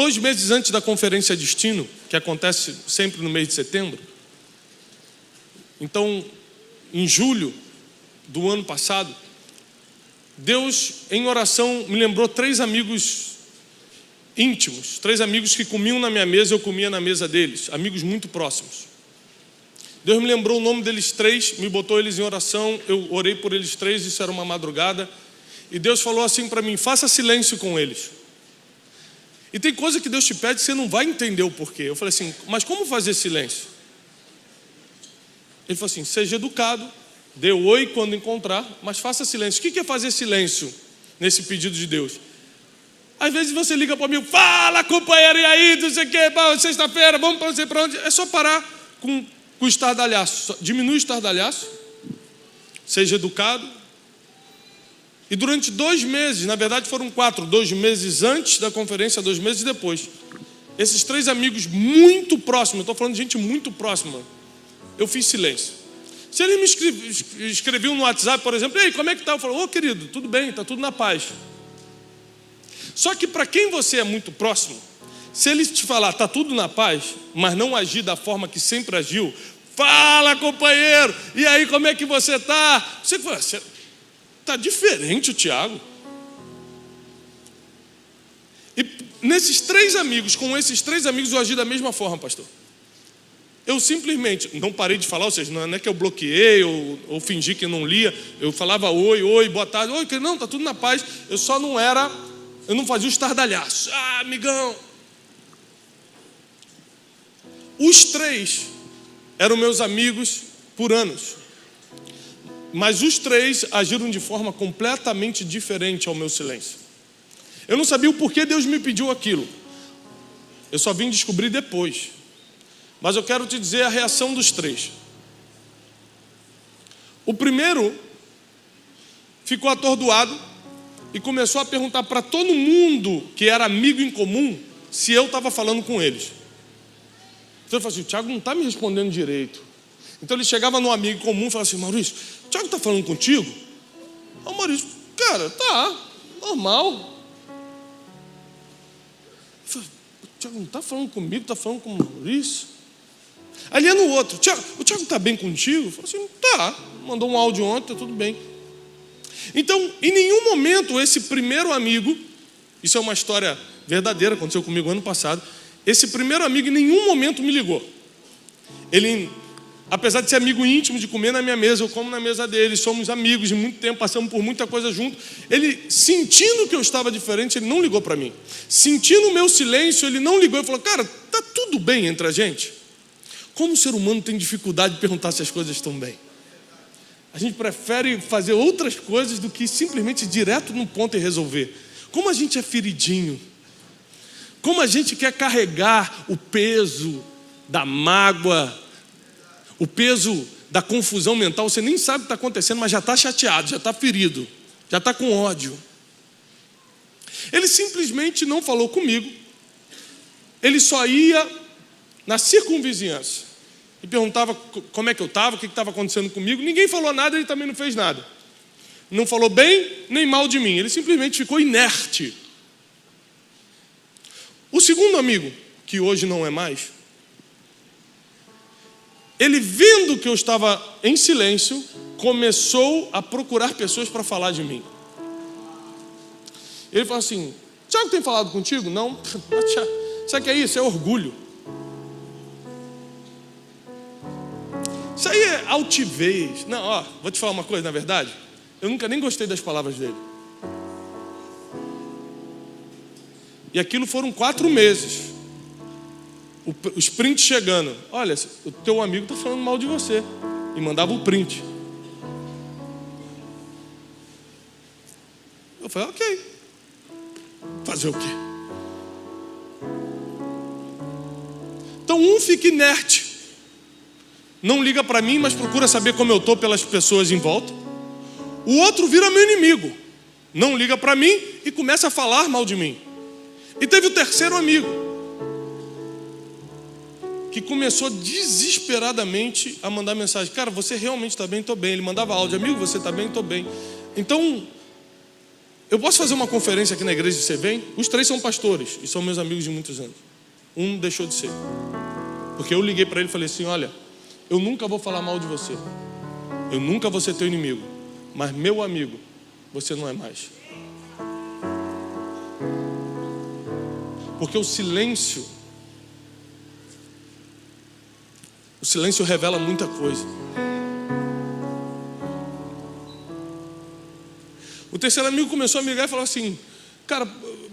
2 meses antes da Conferência Destino, que acontece sempre no mês de setembro. Então, em julho do ano passado, Deus, em oração, me lembrou 3 amigos íntimos, 3 amigos que comiam na minha mesa, eu comia na mesa deles, amigos muito próximos. Deus me lembrou o nome deles 3, me botou eles em oração, eu orei por eles 3, isso era uma madrugada, e Deus falou assim para mim: faça silêncio com eles. E tem coisa que Deus te pede que você não vai entender o porquê. Eu falei assim: mas como fazer silêncio? Ele falou assim: seja educado, dê oi quando encontrar, mas faça silêncio. O que é fazer silêncio nesse pedido de Deus? Às vezes você liga para mim: fala, companheiro, e aí, não sei o que, sexta-feira, vamos para não sei para onde. É só parar com o estardalhaço. Diminui o estardalhaço, seja educado. E durante 2 meses, na verdade foram 4, 2 meses antes da conferência, 2 meses depois, esses 3 amigos muito próximos, eu estou falando de gente muito próxima, eu fiz silêncio. Se eles me escreviam no WhatsApp, por exemplo: ei, como é que está? Eu falo: ô querido, tudo bem, está tudo na paz. Só que para quem você é muito próximo, se ele te falar está tudo na paz, mas não agir da forma que sempre agiu: fala, companheiro, e aí, como é que você está? Você fala: está diferente o Tiago. E nesses 3 amigos, com esses 3 amigos, eu agi da mesma forma, pastor. Eu simplesmente não parei de falar, ou seja, não é que eu bloqueei ou fingi que não lia. Eu falava: oi, boa tarde. Oi, não, está tudo na paz. Eu só não era, eu não fazia o estardalhaço. Ah, amigão. Os 3 eram meus amigos por anos. Mas os 3 agiram de forma completamente diferente ao meu silêncio. Eu não sabia o porquê Deus me pediu aquilo. Eu só vim descobrir depois. Mas eu quero te dizer a reação dos 3. O primeiro ficou atordoado e começou a perguntar para todo mundo que era amigo em comum se eu estava falando com eles. Então ele falou assim: o Tiago não está me respondendo direito. Então ele chegava no amigo comum e falava assim: Maurício, o Tiago está falando contigo? Ô Maurício, cara, tá, normal. Eu falei: o Tiago não está falando comigo, está falando com o Maurício. Ali é no outro: o Tiago está bem contigo? Eu falei assim: tá, mandou um áudio ontem, está tudo bem. Então, em nenhum momento esse primeiro amigo, isso é uma história verdadeira, aconteceu comigo ano passado, esse primeiro amigo em nenhum momento me ligou. Ele, apesar de ser amigo íntimo, de comer na minha mesa, eu como na mesa dele, somos amigos de muito tempo, passamos por muita coisa junto. Ele, sentindo que eu estava diferente, ele não ligou para mim. Sentindo o meu silêncio, ele não ligou e falou: cara, tá tudo bem entre a gente? Como o ser humano tem dificuldade de perguntar se as coisas estão bem? A gente prefere fazer outras coisas do que simplesmente ir direto no ponto e resolver. Como a gente é feridinho. Como a gente quer carregar o peso da mágoa, o peso da confusão mental. Você nem sabe o que está acontecendo, mas já está chateado, já está ferido, já está com ódio. Ele simplesmente não falou comigo. Ele só ia na circunvizinhança e perguntava como é que eu estava, o que estava acontecendo comigo. Ninguém falou nada, ele também não fez nada. Não falou bem nem mal de mim, ele simplesmente ficou inerte. O segundo amigo, que hoje não é mais, ele, vendo que eu estava em silêncio, começou a procurar pessoas para falar de mim. Ele falou assim: Tiago tem falado contigo? Não. Sabe o que é isso? É orgulho. Isso aí é altivez. Não, ó, vou te falar uma coisa, na verdade, eu nunca nem gostei das palavras dele. E aquilo foram 4 meses. Os prints chegando: olha, o teu amigo está falando mal de você. E mandava o print. Eu falei: ok, fazer o quê? Então um fica inerte, não liga para mim, mas procura saber como eu estou pelas pessoas em volta. O outro vira meu inimigo, não liga para mim e começa a falar mal de mim. E teve o terceiro amigo, que começou desesperadamente a mandar mensagem: cara, você realmente está bem? Estou bem. Ele mandava áudio: amigo, você está bem? Estou bem. Então, eu posso fazer uma conferência aqui na igreja e você vem? Os 3 são pastores e são meus amigos de muitos anos. Um deixou de ser. Porque eu liguei para ele e falei assim, olha, eu nunca vou falar mal de você. Eu nunca vou ser teu inimigo. Mas meu amigo, você não é mais. Porque o silêncio revela muita coisa. O terceiro amigo começou a me ligar e falou assim, cara,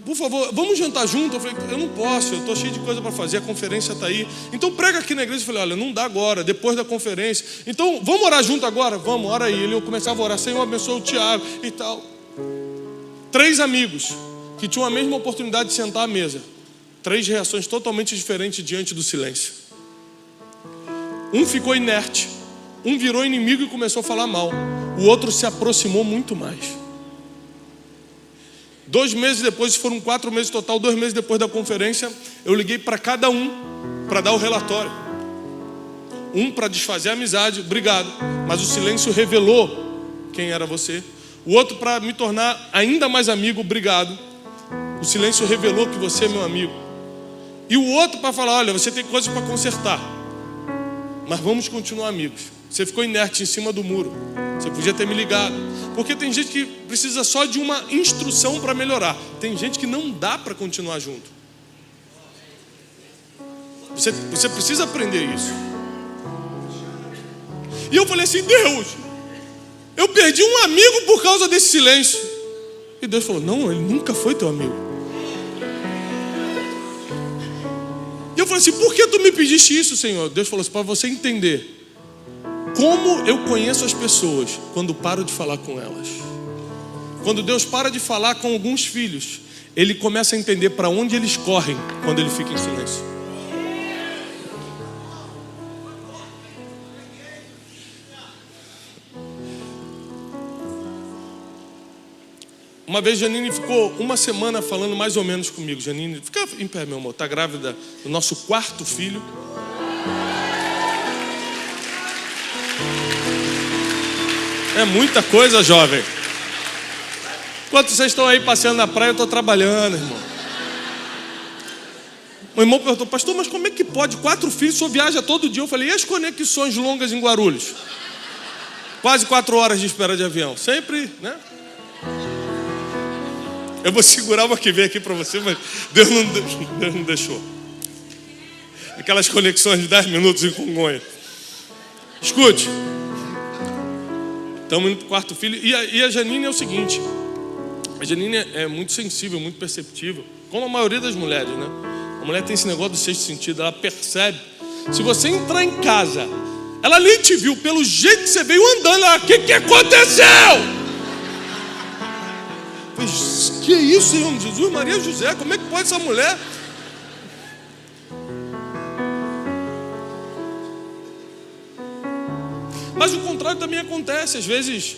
por favor, vamos jantar junto? Eu falei, eu não posso, eu estou cheio de coisa para fazer, a conferência está aí. Então prega aqui na igreja. Eu falei, olha, não dá agora, depois da conferência. Então vamos orar junto agora? Vamos, ora aí. Eu começava a orar, Senhor, abençoa o Tiago e tal. 3 amigos que tinham a mesma oportunidade de sentar à mesa. 3 reações totalmente diferentes diante do silêncio. Um ficou inerte, um virou inimigo e começou a falar mal. O outro se aproximou muito mais. 2 meses depois, foram 4 meses total, 2 meses depois da conferência, eu liguei para cada um para dar o relatório. Um para desfazer a amizade, obrigado, mas o silêncio revelou quem era você. O outro para me tornar ainda mais amigo, obrigado. O silêncio revelou que você é meu amigo. E o outro para falar, olha, você tem coisas para consertar, mas vamos continuar amigos. Você ficou inerte em cima do muro. Você podia ter me ligado. Porque tem gente que precisa só de uma instrução para melhorar. Tem gente que não dá para continuar junto. Você precisa aprender isso. E eu falei assim, Deus, eu perdi um amigo por causa desse silêncio. E Deus falou, não, ele nunca foi teu amigo. E eu falei assim, por que tu me pediste isso, Senhor? Deus falou assim, para você entender como eu conheço as pessoas quando paro de falar com elas. Quando Deus para de falar com alguns filhos, Ele começa a entender para onde eles correm quando Ele fica em silêncio. Uma vez Janine ficou 1 semana falando mais ou menos comigo. Janine, fica em pé, meu amor, está grávida do nosso 4º filho. É muita coisa, jovem. Enquanto vocês estão aí passeando na praia, eu estou trabalhando, irmão. O irmão perguntou, pastor, mas como é que pode? 4 filhos, só viaja todo dia. Eu falei, e as conexões longas em Guarulhos? Quase 4 horas de espera de avião. Sempre, né? Eu vou segurar uma que vem aqui para você, mas Deus não deixou. Aquelas conexões de 10 minutos em Congonha. Escute. Estamos indo para o 4º filho. E a Janine é o seguinte. A Janine é muito sensível, muito perceptível. Como a maioria das mulheres, né? A mulher tem esse negócio do 6º sentido. Ela percebe. Se você entrar em casa, ela nem te viu. Pelo jeito que você veio andando. O que aconteceu? Que isso, Senhor? Jesus, Maria, José. Como é que pode essa mulher? Mas o contrário também acontece. Às vezes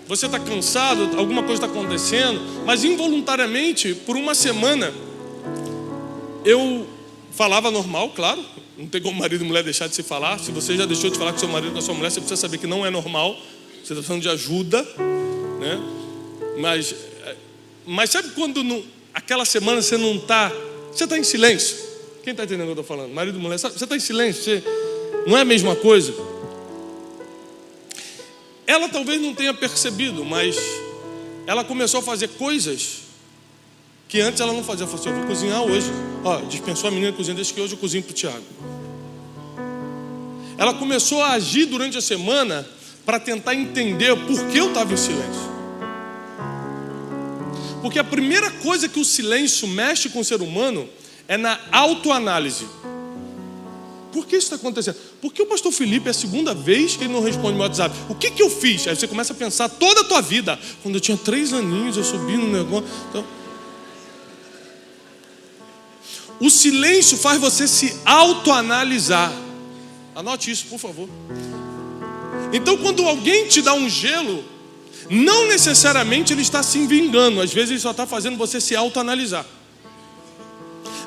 você está cansado, alguma coisa está acontecendo, mas involuntariamente, por 1 semana, eu falava normal, claro. Não tem como marido e mulher deixar de se falar. Se você já deixou de falar com seu marido, com a sua mulher, você precisa saber que não é normal. Você está precisando de ajuda, né? Mas sabe quando aquela semana você não está... Você está em silêncio. Quem está entendendo o que eu estou falando? Marido e mulher, você está em silêncio. Não é a mesma coisa. Ela talvez não tenha percebido, mas ela começou a fazer coisas que antes ela não fazia. Ela falou assim, eu vou cozinhar hoje. Dispensou a menina cozinhando, desde que hoje eu cozinho para o Tiago. Ela começou a agir durante a semana para tentar entender por que eu estava em silêncio. Porque a primeira coisa que o silêncio mexe com o ser humano é na autoanálise. Por que isso está acontecendo? Porque o pastor Felipe é a 2ª vez que ele não responde meu WhatsApp. O que eu fiz? Aí você começa a pensar toda a tua vida. Quando eu tinha 3 aninhos, eu subi no negócio. Então... O silêncio faz você se autoanalisar. Anote isso, por favor. Então, quando alguém te dá um gelo, não necessariamente ele está se vingando. Às vezes ele só está fazendo você se autoanalisar.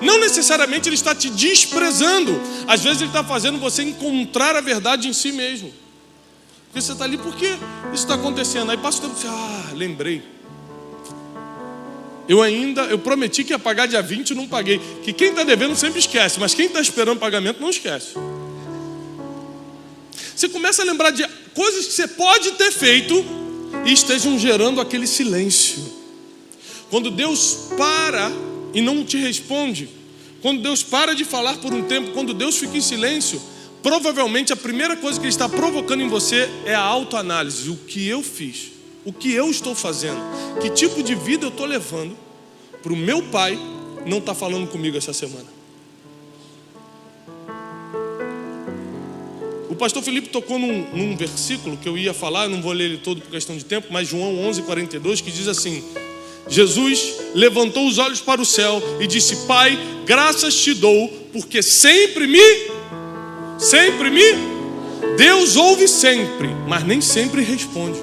Não necessariamente ele está te desprezando. Às vezes ele está fazendo você encontrar a verdade em si mesmo. Porque você está ali, por que isso está acontecendo? Aí passa o tempo e você, lembrei. Eu prometi que ia pagar dia 20 e não paguei. Que quem está devendo sempre esquece, mas quem está esperando pagamento não esquece. Você começa a lembrar de coisas que você pode ter feito e estejam gerando aquele silêncio. Quando Deus para e não te responde, quando Deus para de falar por um tempo, quando Deus fica em silêncio, provavelmente a primeira coisa que Ele está provocando em você é a autoanálise. O que eu fiz? O que eu estou fazendo? Que tipo de vida eu estou levando para o meu pai não estar falando comigo essa semana? O pastor Felipe tocou num versículo que eu ia falar, eu não vou ler ele todo por questão de tempo, mas João 11:42, que diz assim: Jesus levantou os olhos para o céu e disse: Pai, graças te dou, porque sempre me... Deus ouve sempre, mas nem sempre responde.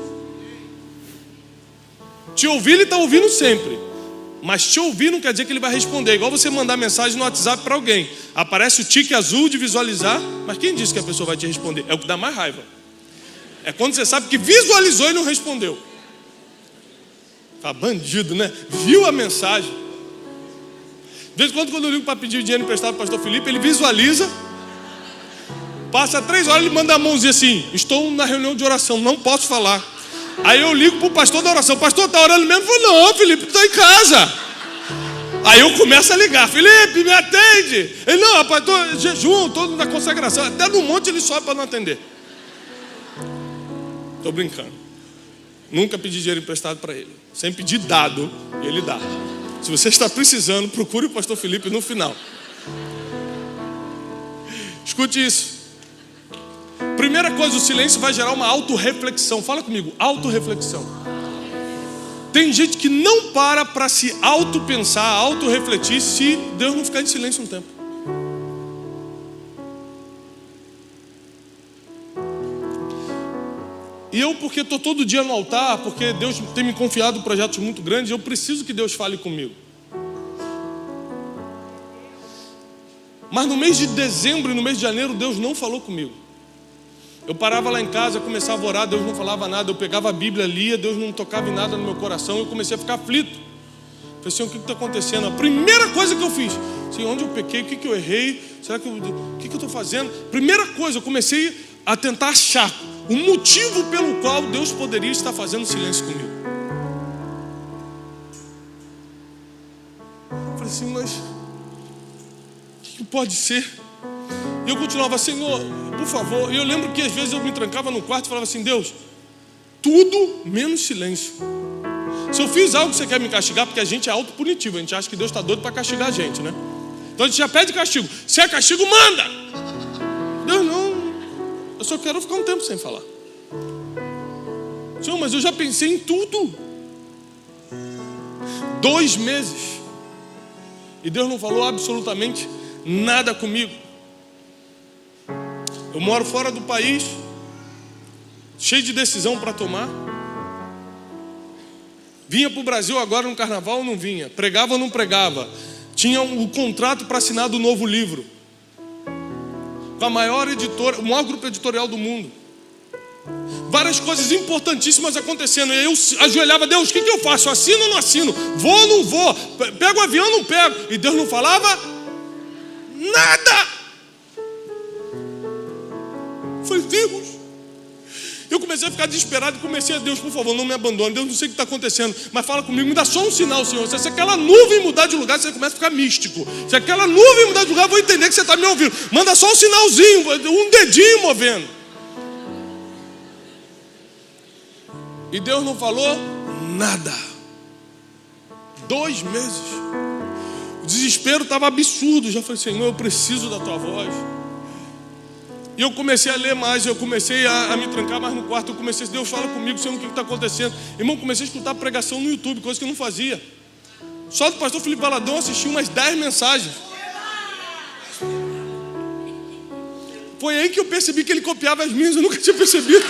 Te ouvir, Ele está ouvindo sempre, mas te ouvir não quer dizer que Ele vai responder. Igual você mandar mensagem no WhatsApp para alguém, aparece o tique azul de visualizar, mas quem disse que a pessoa vai te responder? É o que dá mais raiva. É quando você sabe que visualizou e não respondeu. Tá bandido, né? Viu a mensagem. De vez em quando eu ligo para pedir dinheiro emprestado para o pastor Felipe, ele visualiza, passa 3 horas, ele manda a mãozinha assim: estou na reunião de oração, não posso falar. Aí eu ligo para o pastor da oração: pastor, está orando mesmo? Eu falo: não, Felipe, estou em casa. Aí eu começo a ligar: Felipe, me atende. Ele: não, rapaz, estou em jejum, estou na consagração. Até no monte ele sobe para não atender. Estou brincando. Nunca pedi dinheiro emprestado para ele. Sempre pedi dado, e ele dá. Se você está precisando, procure o pastor Felipe no final. Escute isso. Primeira coisa, o silêncio vai gerar uma autorreflexão. Fala comigo, autorreflexão. Tem gente que não para se autopensar, autorrefletir, se Deus não ficar em silêncio um tempo. E eu, porque estou todo dia no altar, porque Deus tem me confiado projetos muito grandes, eu preciso que Deus fale comigo. Mas no mês de dezembro e no mês de janeiro, Deus não falou comigo. Eu parava lá em casa, começava a orar, Deus não falava nada. Eu pegava a Bíblia, lia, Deus não tocava em nada no meu coração. Eu comecei a ficar aflito. Falei: Senhor, o que está acontecendo? A primeira coisa que eu fiz: Senhor, onde eu pequei? O que eu errei? O que eu estou fazendo? Primeira coisa, eu comecei a tentar achar o motivo pelo qual Deus poderia estar fazendo silêncio comigo. Falei assim: mas o que pode ser? E eu continuava: Senhor, por favor. E eu lembro que às vezes eu me trancava no quarto e falava assim: Deus, tudo menos silêncio. Se eu fiz algo que você quer me castigar, porque a gente é autopunitivo, a gente acha que Deus está doido para castigar a gente, né? Então a gente já pede castigo. Se é castigo, manda. Deus não. Eu só quero ficar um tempo sem falar. Senhor, mas eu já pensei em tudo. 2 meses. E Deus não falou absolutamente nada comigo. Eu moro fora do país, cheio de decisão para tomar. Vinha para o Brasil agora no carnaval ou não vinha? Pregava ou não pregava? Tinha o contrato para assinar do novo livro com a maior editora, o maior grupo editorial do mundo. Várias coisas importantíssimas acontecendo. E aí eu ajoelhava: Deus, o que eu faço? Assino ou não assino? Vou ou não vou? Pego o avião ou não pego? E Deus não falava nada. Foi Deus. Eu comecei a ficar desesperado e comecei a: Deus, por favor, não me abandone. Deus, não sei o que está acontecendo, mas fala comigo, me dá só um sinal, Senhor. Se aquela nuvem mudar de lugar, você começa a ficar místico. Se aquela nuvem mudar de lugar, eu vou entender que você está me ouvindo. Manda só um sinalzinho, um dedinho movendo. E Deus não falou nada. 2 meses. O desespero estava absurdo. Já falei: Senhor, eu preciso da tua voz. E eu comecei a ler mais, eu comecei a me trancar mais no quarto. Eu comecei: Deus, fala comigo, Senhor, o que está acontecendo? Irmão, comecei a escutar pregação no YouTube, coisa que eu não fazia. Só do pastor Felipe Valadão assisti umas 10 mensagens. Foi aí que eu percebi que ele copiava as minhas, eu nunca tinha percebido.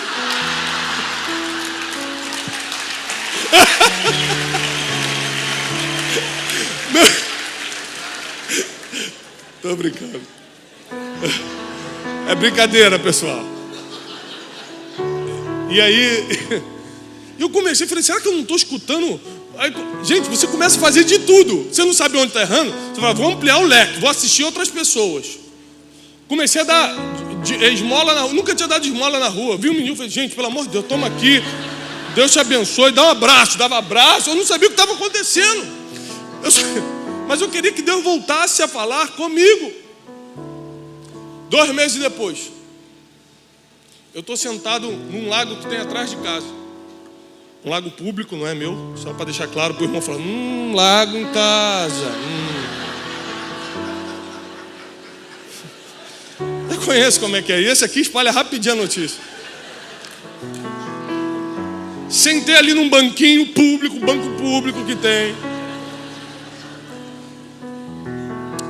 Tô brincando. É brincadeira, pessoal. E aí eu comecei, falei: será que eu não estou escutando Aí, gente, você começa a fazer de tudo. Você não sabe onde está errando. Você fala, vou ampliar o leque, vou assistir outras pessoas. Comecei a dar esmola na rua. Nunca tinha dado esmola na rua. Vi um menino e falei, gente, pelo amor de Deus, toma aqui. Deus te abençoe, dá um abraço. Dava abraço. Eu não sabia o que estava acontecendo. Mas eu queria que Deus voltasse a falar comigo. 2 meses depois, eu estou sentado num lago que tem atrás de casa. Um lago público, não é meu. Só para deixar claro para o irmão falar, lago em casa. Eu conheço como é que é. Esse aqui espalha rapidinho a notícia. Sentei ali num banquinho público, banco público que tem.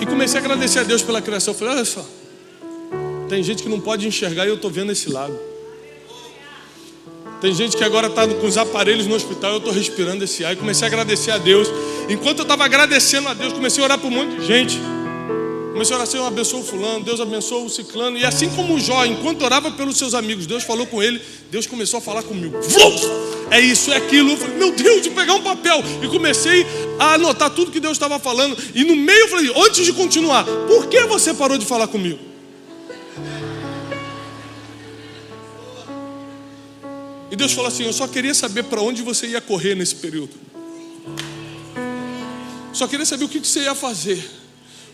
E comecei a agradecer a Deus pela criação. Eu falei, olha só, tem gente que não pode enxergar e eu estou vendo esse lago. Tem gente que agora está com os aparelhos no hospital e eu estou respirando esse ar. E comecei a agradecer a Deus. Enquanto eu estava agradecendo a Deus, comecei a orar para um monte de gente. Comecei a orar, Senhor, abençoa o fulano, Deus abençoa o ciclano. E assim como o Jó, enquanto orava pelos seus amigos, Deus falou com ele, Deus começou a falar comigo. É isso, é aquilo. Eu falei, meu Deus, de pegar um papel. E comecei a anotar tudo que Deus estava falando. E no meio eu falei, antes de continuar, por que você parou de falar comigo? E Deus falou assim, eu só queria saber para onde você ia correr nesse período. Só queria saber o que você ia fazer.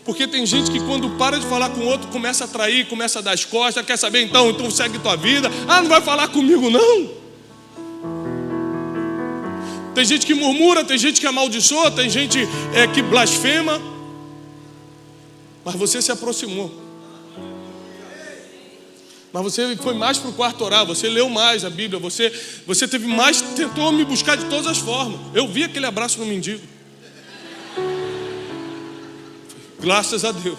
Porque tem gente que quando para de falar com o outro, começa a trair, começa a dar as costas, quer saber então segue tua vida. Ah, não vai falar comigo não. Tem gente que murmura, tem gente que amaldiçoa, tem gente que blasfema. Mas você se aproximou. Mas você foi mais para o quarto orar, você leu mais a Bíblia, você teve mais, tentou me buscar de todas as formas. Eu vi aquele abraço no mendigo. Graças a Deus.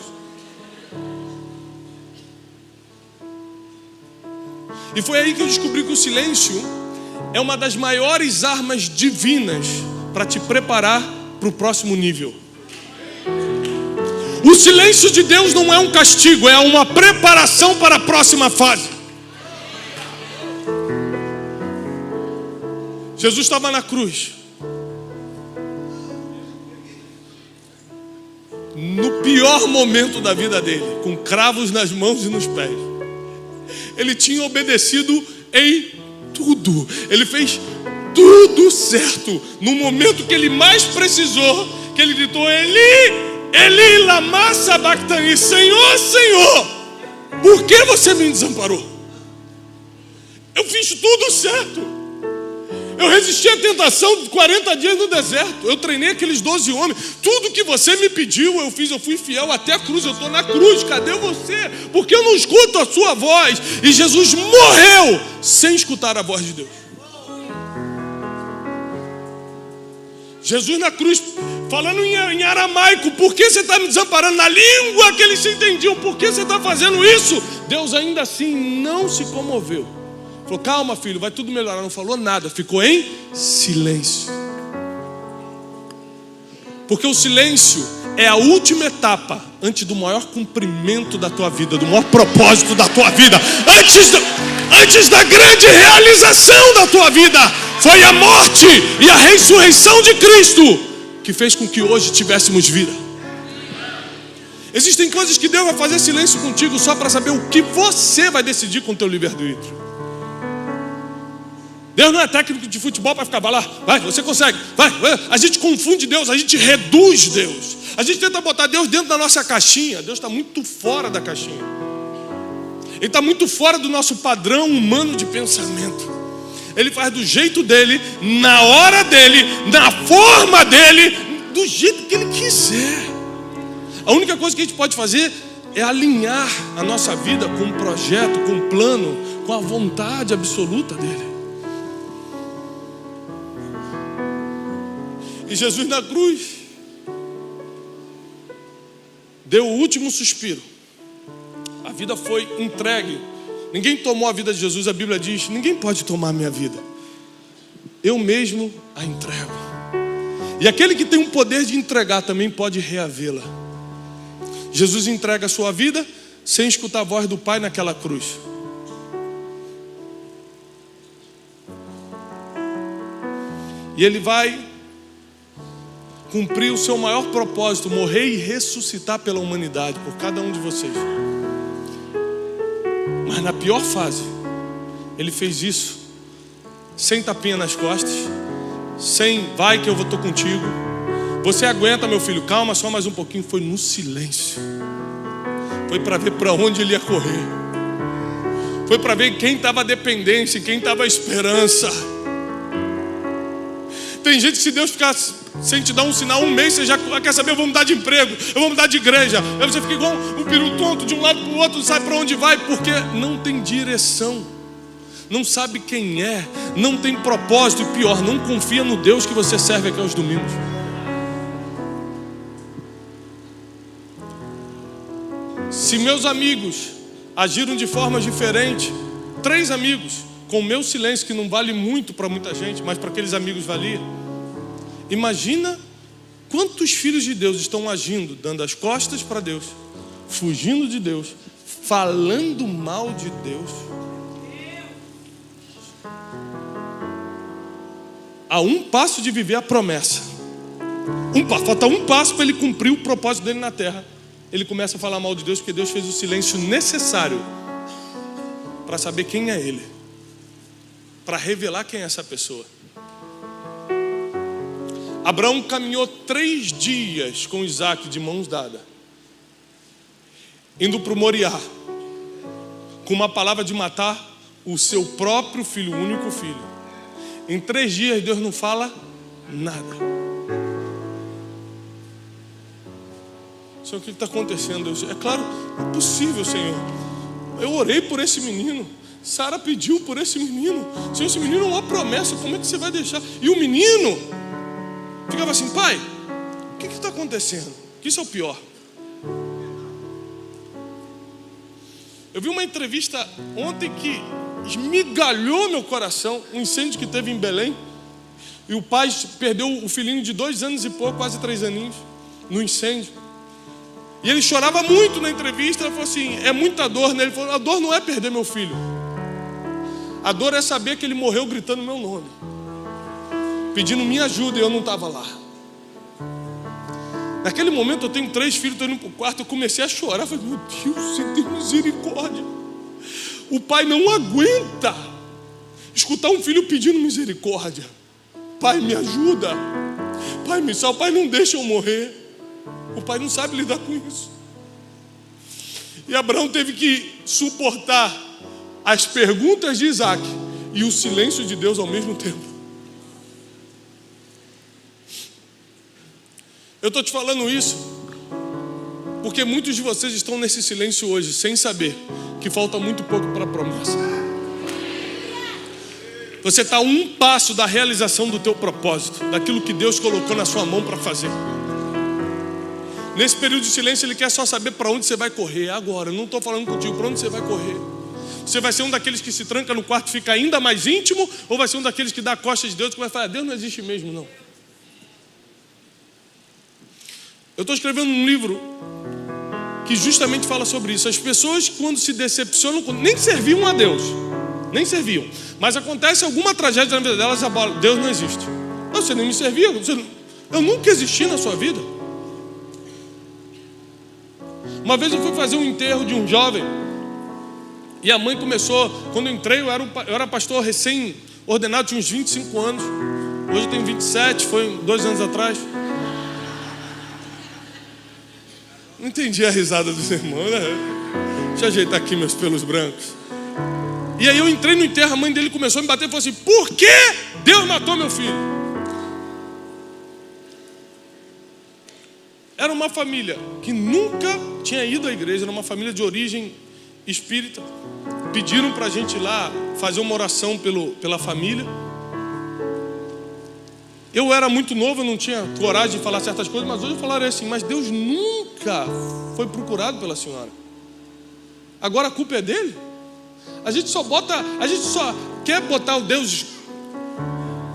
E foi aí que eu descobri que o silêncio é uma das maiores armas divinas para te preparar para o próximo nível. O silêncio de Deus não é um castigo, é uma preparação para a próxima fase. Jesus estava na cruz. No pior momento da vida dele, com cravos nas mãos e nos pés. Ele tinha obedecido em tudo. Ele fez tudo certo. No momento que ele mais precisou, que ele gritou, Eli, Eli, lama sabachthani, Senhor, Senhor, por que você me desamparou? Eu fiz tudo certo. Eu resisti à tentação de 40 dias no deserto. Eu treinei aqueles 12 homens. Tudo que você me pediu, eu fiz. Eu fui fiel até a cruz. Eu estou na cruz. Cadê você? Porque eu não escuto a sua voz. E Jesus morreu sem escutar a voz de Deus. Jesus na cruz, falando em aramaico. Por que você está me desamparando? Na língua que eles se entendiam. Por que você está fazendo isso? Deus ainda assim não se comoveu. Falou, calma filho, vai tudo melhorar. Não falou nada, ficou em silêncio. Porque o silêncio é a última etapa antes do maior cumprimento da tua vida, do maior propósito da tua vida, antes da grande realização da tua vida. Foi a morte e a ressurreição de Cristo que fez com que hoje tivéssemos vida. Existem coisas que Deus vai fazer silêncio contigo só para saber o que você vai decidir com o teu livre-arbítrio. Deus não é técnico de futebol para ficar, vai lá, vai, você consegue, vai. A gente confunde Deus, a gente reduz Deus. A gente tenta botar Deus dentro da nossa caixinha. Deus está muito fora da caixinha. Ele está muito fora do nosso padrão humano de pensamento. Ele faz do jeito dele, na hora dele, na forma dele, do jeito que ele quiser. A única coisa que a gente pode fazer é alinhar a nossa vida com um projeto, com um plano, com a vontade absoluta dele. E Jesus na cruz deu o último suspiro. A vida foi entregue. Ninguém tomou a vida de Jesus. A Bíblia diz, ninguém pode tomar a minha vida. Eu mesmo a entrego. E aquele que tem o poder de entregar também pode reavê-la. Jesus entrega a sua vida sem escutar a voz do Pai naquela cruz. E ele vai cumprir o seu maior propósito, morrer e ressuscitar pela humanidade, por cada um de vocês. Mas na pior fase, Ele fez isso sem tapinha nas costas, sem vai que eu estou contigo, você aguenta meu filho, calma só mais um pouquinho. Foi no silêncio. Foi para ver para onde ele ia correr. Foi para ver quem estava dependência, quem estava esperança. Tem gente que se Deus ficar sem te dar um sinal, um mês você já quer saber, eu vou mudar de emprego, eu vou mudar de igreja. Aí você fica igual um peru tonto, de um lado para o outro, não sabe para onde vai, porque não tem direção, não sabe quem é, não tem propósito, e pior, não confia no Deus que você serve aqui aos domingos. Se meus amigos agiram de forma diferente, 3 amigos, com o meu silêncio, que não vale muito para muita gente, mas para aqueles amigos valia. Imagina quantos filhos de Deus estão agindo, dando as costas para Deus, fugindo de Deus, falando mal de Deus. A um passo de viver a promessa. Falta um passo para ele cumprir o propósito dele na terra. Ele começa a falar mal de Deus, porque Deus fez o silêncio necessário para saber quem é Ele, para revelar quem é essa pessoa. Abraão caminhou 3 dias com Isaac de mãos dadas, indo para o Moriá, com uma palavra de matar o seu próprio filho, o único filho. Em 3 dias Deus não fala nada. Senhor, o que está acontecendo? É claro, é possível, Senhor. Eu orei por esse menino. Sara pediu por esse menino. Senhor, esse menino é uma promessa. Como é que você vai deixar? E o menino ficava assim: pai, o que está acontecendo? Que isso é o pior. Eu vi uma entrevista ontem que esmigalhou meu coração. Um incêndio que teve em Belém. E o pai perdeu o filhinho de 2 anos e pouco, quase 3 aninhos, no incêndio. E ele chorava muito na entrevista. Ele falou assim: é muita dor, né? Ele falou: a dor não é perder meu filho, a dor é saber que ele morreu gritando meu nome, pedindo minha ajuda, e eu não estava lá. Naquele momento eu tenho 3 filhos, estou indo para o quarto, eu comecei a chorar. Eu falei: meu Deus, você tem misericórdia. O pai não aguenta escutar um filho pedindo misericórdia. Pai, me ajuda. Pai, me salva. Pai, não deixa eu morrer. O pai não sabe lidar com isso. E Abraão teve que suportar as perguntas de Isaac e o silêncio de Deus ao mesmo tempo. Eu estou te falando isso porque muitos de vocês estão nesse silêncio hoje, sem saber que falta muito pouco para a promessa. Você está a um passo da realização do teu propósito, daquilo que Deus colocou na sua mão para fazer. Nesse período de silêncio, Ele quer só saber para onde você vai correr. Agora, eu não estou falando contigo para onde você vai correr. Você vai ser um daqueles que se tranca no quarto e fica ainda mais íntimo, ou vai ser um daqueles que dá a costa de Deus e começa a falar: Deus não existe mesmo, não. Eu estou escrevendo um livro que justamente fala sobre isso. As pessoas, quando se decepcionam, nem serviam a Deus, nem serviam, mas acontece alguma tragédia na vida delas, Deus não existe. Não, você nem me servia, eu nunca existi na sua vida. Uma vez eu fui fazer um enterro de um jovem, e a mãe começou, quando eu entrei, eu era pastor recém-ordenado, tinha uns 25 anos. Hoje eu tenho 27, foi 2 anos atrás. Não entendi a risada dos irmãos, né? Deixa eu ajeitar aqui meus pelos brancos. E aí eu entrei no enterro, a mãe dele começou a me bater e falou assim: por que Deus matou meu filho? Era uma família que nunca tinha ido à igreja, era uma família de origem espírita. Pediram para a gente ir lá fazer uma oração pela família. Eu era muito novo, eu não tinha coragem de falar certas coisas, mas hoje eu falaria assim: mas Deus nunca foi procurado pela senhora. Agora a culpa é dele? A gente só quer botar o Deus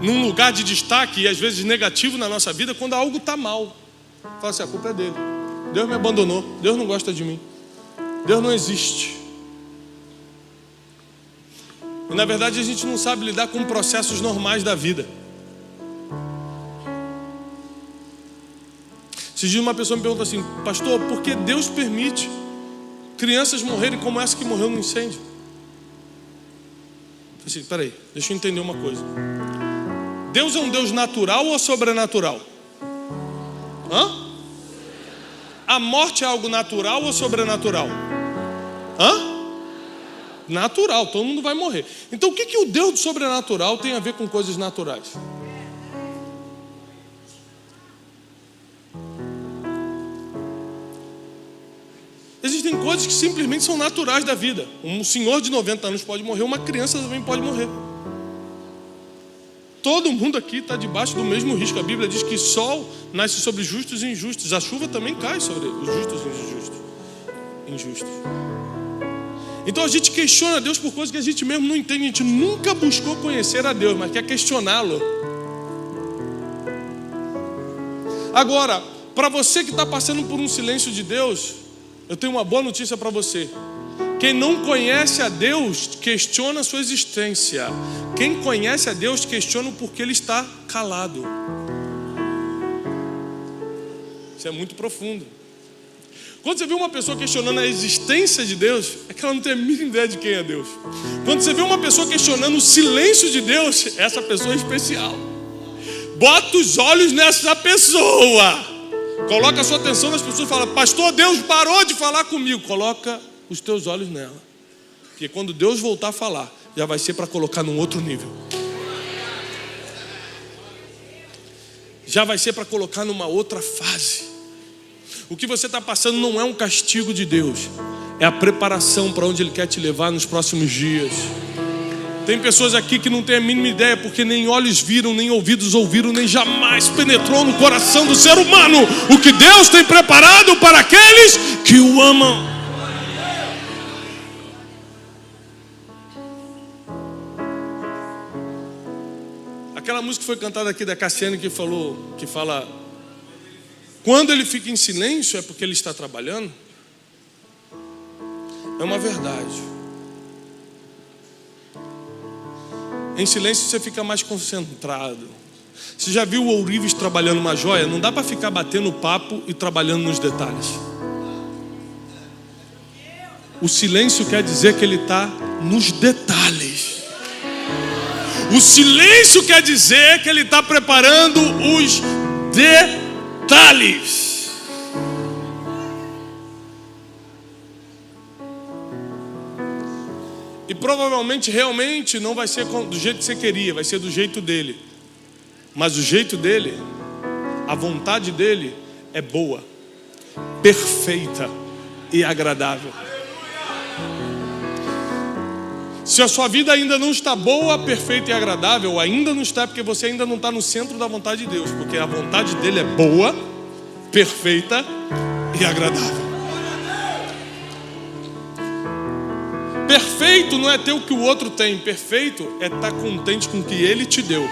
num lugar de destaque e às vezes negativo na nossa vida quando algo está mal. Fala assim: a culpa é dele. Deus me abandonou. Deus não gosta de mim. Deus não existe. E na verdade a gente não sabe lidar com processos normais da vida. Esses dias uma pessoa me pergunta assim: pastor, por que Deus permite crianças morrerem como essa que morreu no incêndio? Eu falei assim, peraí, deixa eu entender uma coisa. Deus é um Deus natural ou sobrenatural? A morte é algo natural ou sobrenatural? Natural, todo mundo vai morrer. Então o que o Deus do sobrenatural tem a ver com coisas naturais? Existem coisas que simplesmente são naturais da vida. Um senhor de 90 anos pode morrer, uma criança também pode morrer. Todo mundo aqui está debaixo do mesmo risco. A Bíblia diz que sol nasce sobre justos e injustos. A chuva também cai sobre os justos e injustos. Então a gente questiona Deus por coisas que a gente mesmo não entende. A gente nunca buscou conhecer a Deus, mas quer questioná-lo. Agora, para você que está passando por um silêncio de Deus, eu tenho uma boa notícia para você. Quem não conhece a Deus, questiona a sua existência. Quem conhece a Deus, questiona o porquê Ele está calado. Isso é muito profundo. Quando você vê uma pessoa questionando a existência de Deus, é que ela não tem a mínima ideia de quem é Deus. Quando você vê uma pessoa questionando o silêncio de Deus, essa pessoa é especial. Bota os olhos nessa pessoa. Coloca a sua atenção nas pessoas e fala: pastor, Deus parou de falar comigo. Coloca os teus olhos nela. Porque quando Deus voltar a falar, já vai ser para colocar num outro nível. Já vai ser para colocar numa outra fase. O que você está passando não é um castigo de Deus, é a preparação para onde Ele quer te levar nos próximos dias. Tem pessoas aqui que não têm a mínima ideia, porque nem olhos viram, nem ouvidos ouviram, nem jamais penetrou no coração do ser humano o que Deus tem preparado para aqueles que o amam. Aquela música que foi cantada aqui da Cassiane que fala: quando ele fica em silêncio é porque ele está trabalhando. É uma verdade. Em silêncio você fica mais concentrado. Você já viu o ourives trabalhando uma joia? Não dá para ficar batendo papo e trabalhando nos detalhes. O silêncio quer dizer que ele está nos detalhes. O silêncio quer dizer que ele está preparando os detalhes. E provavelmente, realmente, não vai ser do jeito que você queria, vai ser do jeito dele. Mas o jeito dele, a vontade dele é boa, perfeita e agradável. Se a sua vida ainda não está boa, perfeita e agradável, ainda não está, porque você ainda não está no centro da vontade de Deus. Porque a vontade dele é boa, perfeita e agradável. Perfeito não é ter o que o outro tem. Perfeito é estar contente com o que ele te deu.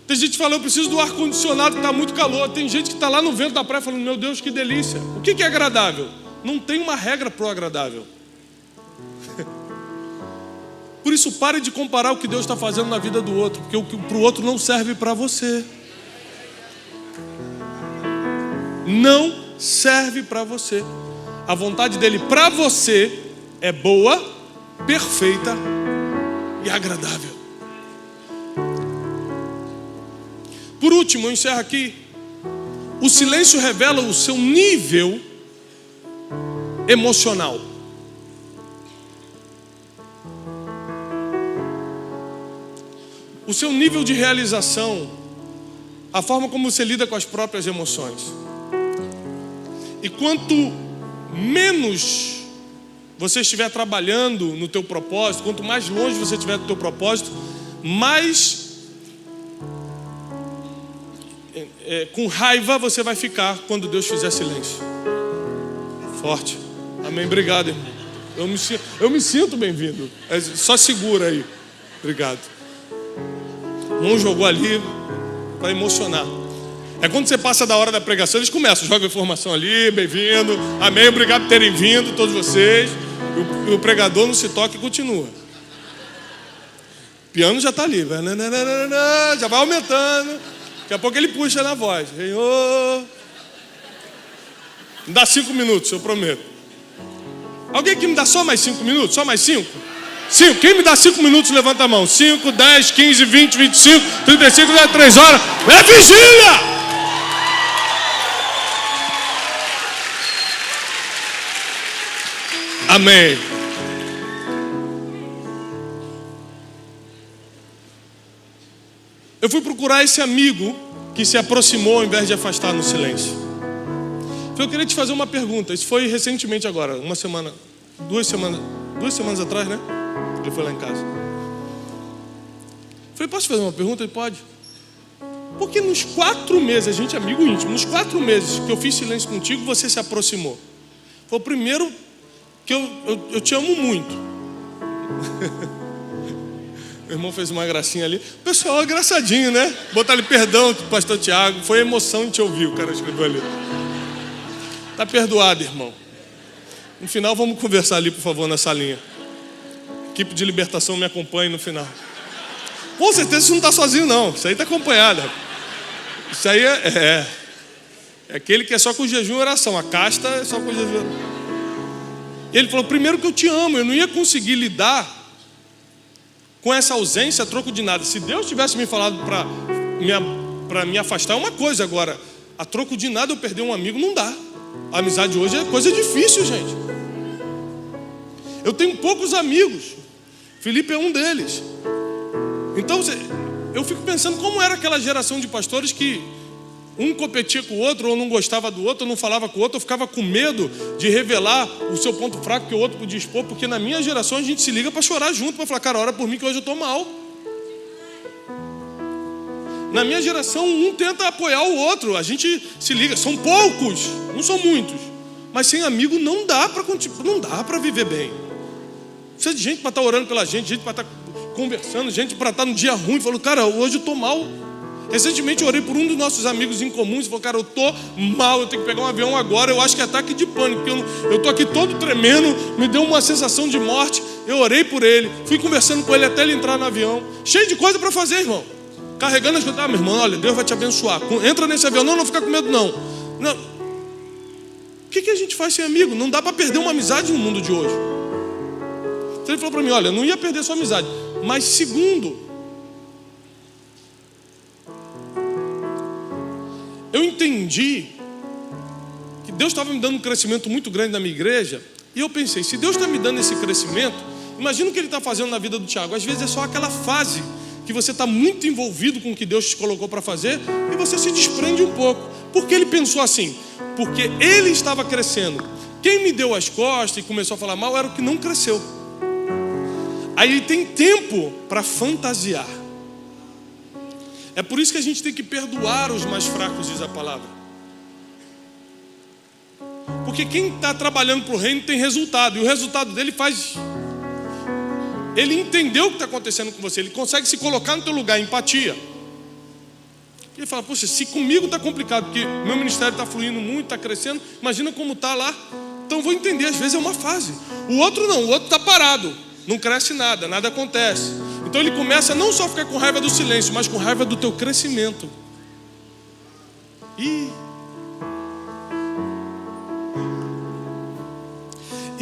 Tem gente que fala: eu preciso do ar-condicionado, que está muito calor. Tem gente que está lá no vento da praia falando: meu Deus, que delícia. O que é agradável? Não tem uma regra para o agradável. Por isso, pare de comparar o que Deus está fazendo na vida do outro, porque o que para o outro não serve para você. Não serve para você. A vontade dele para você é boa, perfeita e agradável. Por último, eu encerro aqui. O silêncio revela o seu nível emocional. O seu nível de realização, a forma como você lida com as próprias emoções. E quanto menos você estiver trabalhando no teu propósito, quanto mais longe você estiver do teu propósito, mais com raiva você vai ficar quando Deus fizer silêncio. Forte. Amém. Obrigado, irmão. Eu me sinto bem-vindo. Só segura aí. Obrigado. Um jogou ali para emocionar. É quando você passa da hora da pregação, eles começam, jogam informação ali, bem-vindo, amém, obrigado por terem vindo, todos vocês. E o pregador não se toca e continua. piano já está ali, já vai aumentando. Daqui a pouco ele puxa na voz. Senhor. Me dá 5 minutos, eu prometo. Alguém que me dá só mais 5 minutos? Só mais 5? 5. Quem me dá 5 minutos, levanta a mão. 5, 10, 15, 20, 25, 35, 3 horas. É vigília! Amém. Eu fui procurar esse amigo que se aproximou ao invés de afastar no silêncio. Eu queria te fazer uma pergunta. Isso foi recentemente agora, duas semanas atrás, né? Ele foi lá em casa. Falei, posso fazer uma pergunta? Ele pode. Porque nos 4 meses, a gente é amigo íntimo, nos 4 meses que eu fiz silêncio contigo, você se aproximou. Foi o primeiro que eu te amo muito. Meu irmão fez uma gracinha ali. O pessoal é engraçadinho, né? Botar ali perdão, pastor Tiago. Foi emoção de te ouvir, o cara escreveu ali. Tá perdoado, irmão. No final, vamos conversar ali, por favor, na salinha. Equipe de libertação me acompanhe no final. Com certeza você não está sozinho, não. Isso aí está acompanhado. Isso aí é aquele que é só com jejum e oração. A casta é só com jejum e oração. Ele falou, primeiro que eu te amo. Eu não ia conseguir lidar com essa ausência a troco de nada. Se Deus tivesse me falado para me afastar, é uma coisa. Agora, a troco de nada eu perder um amigo, não dá. A amizade hoje é coisa difícil, gente. Eu tenho poucos amigos. Felipe é um deles. Então, eu fico pensando como era aquela geração de pastores que um competia com o outro, ou não gostava do outro, ou não falava com o outro, ou ficava com medo de revelar o seu ponto fraco que o outro podia expor, porque na minha geração a gente se liga para chorar junto, para falar, cara, ora por mim que hoje eu estou mal. Na minha geração, um tenta apoiar o outro, a gente se liga, são poucos, não são muitos, mas sem amigo não dá para viver bem. Precisa de gente para estar orando pela gente para estar conversando, gente para estar no dia ruim, falou, cara, hoje eu estou mal. Recentemente eu orei por um dos nossos amigos em comum e falou, cara, eu estou mal, eu tenho que pegar um avião agora, eu acho que é ataque de pânico, porque eu estou aqui todo tremendo, me deu uma sensação de morte. Eu orei por ele, fui conversando com ele até ele entrar no avião, cheio de coisa para fazer, irmão. Carregando as coisas, meu irmão, olha, Deus vai te abençoar. Entra nesse avião, não fica com medo não. O que a gente faz sem amigo? Não dá para perder uma amizade no mundo de hoje. Então ele falou para mim, olha, não ia perder sua amizade, mas segundo, eu entendi que Deus estava me dando um crescimento muito grande na minha igreja. E eu pensei, se Deus está me dando esse crescimento, imagina o que Ele está fazendo na vida do Tiago. Às vezes é só aquela fase que você está muito envolvido com o que Deus te colocou para fazer e você se desprende um pouco. Por que ele pensou assim? Porque ele estava crescendo. Quem me deu as costas e começou a falar mal era o que não cresceu. Aí ele tem tempo para fantasiar. É por isso que a gente tem que perdoar os mais fracos, diz a palavra. Porque quem está trabalhando para o reino tem resultado. E o resultado dele faz... Ele entendeu o que está acontecendo com você. Ele consegue se colocar no teu lugar, empatia. Ele fala, poxa, se comigo está complicado, porque meu ministério está fluindo muito, está crescendo, imagina como está lá. Então vou entender, às vezes é uma fase. O outro não, o outro está parado. Não cresce nada, nada acontece. Então ele começa a não só ficar com raiva do silêncio, mas com raiva do teu crescimento. E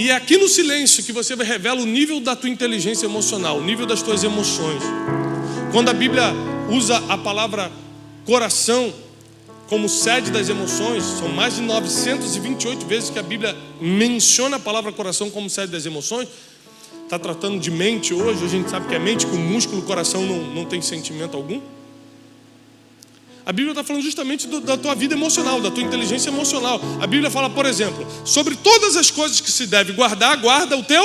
é aqui no silêncio que você revela o nível da tua inteligência emocional, o nível das tuas emoções. Quando a Bíblia usa a palavra coração como sede das emoções, são mais de 928 vezes que a Bíblia menciona a palavra coração como sede das emoções. Está tratando de mente hoje, a gente sabe que é mente, que o músculo, o coração não tem sentimento algum. A Bíblia está falando justamente da tua vida emocional, da tua inteligência emocional. A Bíblia fala, por exemplo, sobre todas as coisas que se deve guardar, guarda o teu...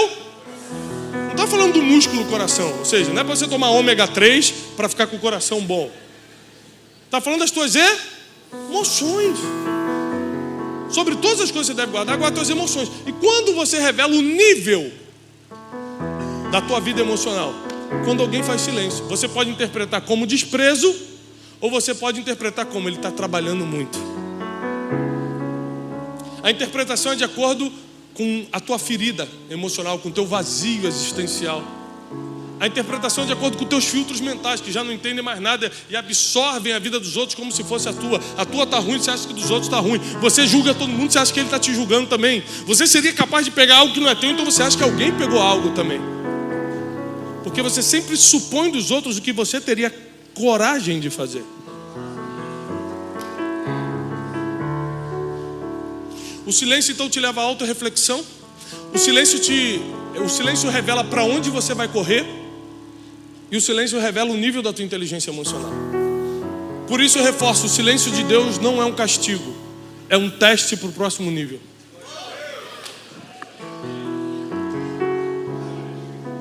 Não está falando do músculo do coração, ou seja, não é para você tomar ômega 3 para ficar com o coração bom. Está falando das tuas emoções. Sobre todas as coisas que você deve guardar, guarda as tuas emoções. E quando você revela o nível da tua vida emocional, quando alguém faz silêncio, você pode interpretar como desprezo, ou você pode interpretar como ele está trabalhando muito. A interpretação é de acordo com a tua ferida emocional, com o teu vazio existencial. A interpretação é de acordo com os teus filtros mentais, que já não entendem mais nada e absorvem a vida dos outros como se fosse a tua. A tua está ruim, você acha que dos outros está ruim. Você julga todo mundo, você acha que ele está te julgando também. Você seria capaz de pegar algo que não é teu, então você acha que alguém pegou algo também. Porque você sempre supõe dos outros o que você teria coragem de fazer. O silêncio então te leva à autorreflexão. O silêncio revela para onde você vai correr. E o silêncio revela o nível da tua inteligência emocional. Por isso eu reforço, o silêncio de Deus não é um castigo, é um teste para o próximo nível.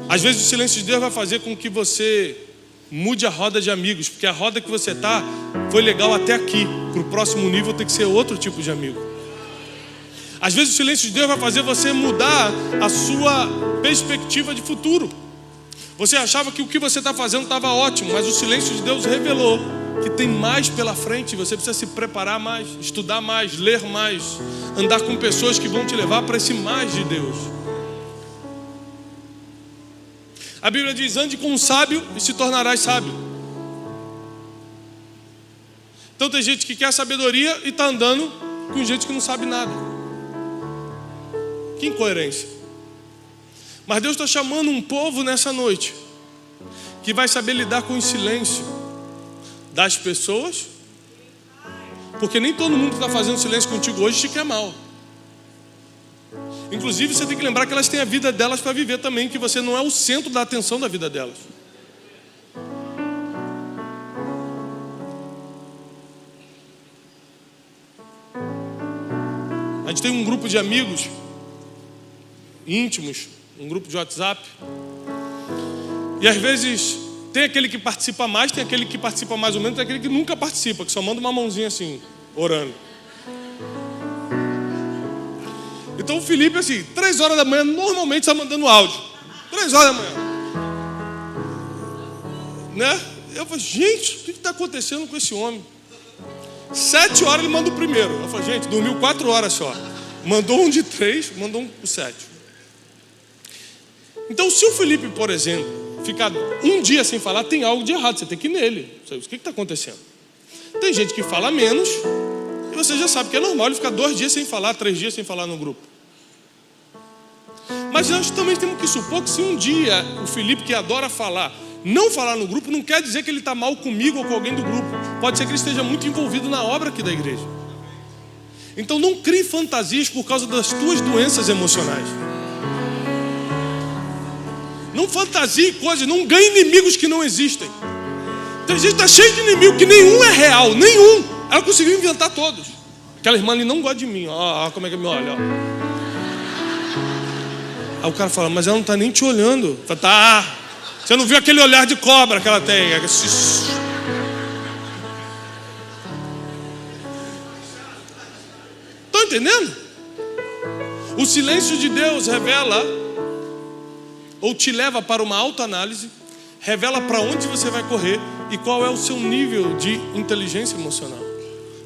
Às vezes o silêncio de Deus vai fazer com que você mude a roda de amigos, porque a roda que você está foi legal até aqui. Para o próximo nível tem que ser outro tipo de amigo. Às vezes o silêncio de Deus vai fazer você mudar a sua perspectiva de futuro. Você achava que o que você está fazendo estava ótimo, mas o silêncio de Deus revelou que tem mais pela frente. Você precisa se preparar mais, estudar mais, ler mais, andar com pessoas que vão te levar para esse mais de Deus. A Bíblia diz: ande como sábio e se tornarás sábio. Então tem gente que quer sabedoria e está andando com gente que não sabe nada. Que incoerência. Mas Deus está chamando um povo nessa noite que vai saber lidar com o silêncio das pessoas, porque nem todo mundo que está fazendo silêncio contigo hoje te quer mal. Inclusive você tem que lembrar que elas têm a vida delas para viver também, que você não é o centro da atenção da vida delas. A gente tem um grupo de amigos íntimos, um grupo de WhatsApp, e às vezes tem aquele que participa mais, tem aquele que participa mais ou menos, tem aquele que nunca participa, que só manda uma mãozinha assim, orando. Então o Felipe, assim, 3 horas da manhã, normalmente está mandando áudio. 3 horas da manhã. Né? Eu falei, gente, o que está acontecendo com esse homem? 7 horas ele manda o primeiro. Eu falei, gente, dormiu 4 horas só. Mandou um de 3, mandou um de 7. Então se o Felipe, por exemplo, ficar um dia sem falar, tem algo de errado, você tem que ir nele. O que está acontecendo? Tem gente que fala menos, e você já sabe que é normal ele ficar 2 dias sem falar, 3 dias sem falar no grupo. Mas nós também temos que supor que se um dia o Felipe, que adora falar, não falar no grupo, não quer dizer que ele está mal comigo ou com alguém do grupo. Pode ser que ele esteja muito envolvido na obra aqui da igreja. Então não crie fantasias por causa das tuas doenças emocionais. Não fantasie coisas, não ganhe inimigos que não existem. Tem gente que está cheio de inimigos que nenhum é real, nenhum. Ela conseguiu inventar todos. Aquela irmã ali não gosta de mim, ó, como é que me olha, ó. Aí o cara fala, mas ela não está nem te olhando. Fala, tá, você não viu aquele olhar de cobra que ela tem? Estão entendendo? O silêncio de Deus revela, ou te leva para uma autoanálise, revela para onde você vai correr e qual é o seu nível de inteligência emocional.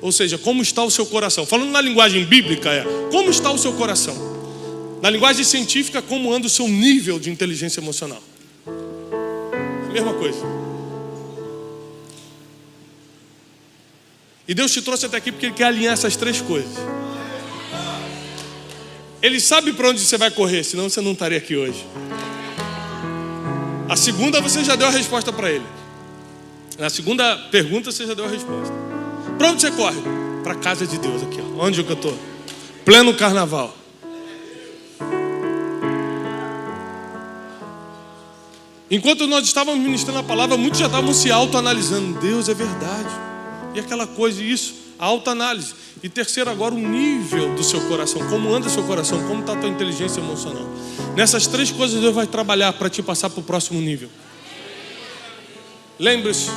Ou seja, como está o seu coração. Falando na linguagem bíblica, como está o seu coração. Na linguagem científica, como anda o seu nível de inteligência emocional. A mesma coisa. E Deus te trouxe até aqui porque Ele quer alinhar essas 3 coisas. Ele sabe para onde você vai correr, senão você não estaria aqui hoje. A segunda você já deu a resposta para ele. Na segunda pergunta você já deu a resposta. Para onde você corre? Para a casa de Deus aqui, ó. Onde que eu estou? Pleno carnaval. Enquanto nós estávamos ministrando a palavra, muitos já estavam se autoanalisando. Deus, é verdade. E aquela coisa, isso, a autoanálise. E terceiro agora, o nível do seu coração. Como anda o seu coração, como está a tua inteligência emocional. Nessas 3 coisas Deus vai trabalhar para te passar para o próximo nível. Lembre-se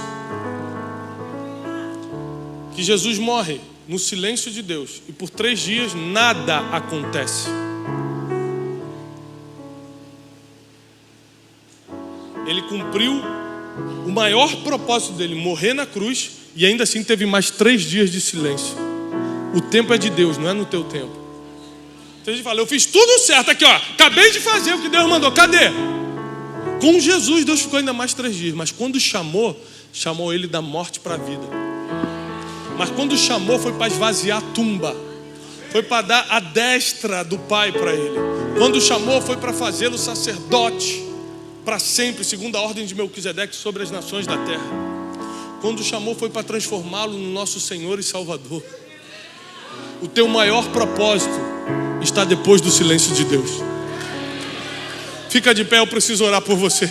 que Jesus morre no silêncio de Deus. E por 3 dias nada acontece. Ele cumpriu o maior propósito dele, morrer na cruz, e ainda assim teve mais 3 dias de silêncio. O tempo é de Deus, não é no teu tempo. Então a gente fala, eu fiz tudo certo aqui, ó. Acabei de fazer o que Deus mandou. Cadê? Com Jesus, Deus ficou ainda mais 3 dias. Mas quando chamou ele da morte para a vida. Mas quando chamou, foi para esvaziar a tumba. Foi para dar a destra do Pai para ele. Quando chamou, foi para fazê-lo sacerdote para sempre, segundo a ordem de Melquisedeque, sobre as nações da terra. Quando chamou, foi para transformá-lo no nosso Senhor e Salvador. O teu maior propósito está depois do silêncio de Deus. Fica de pé, eu preciso orar por você.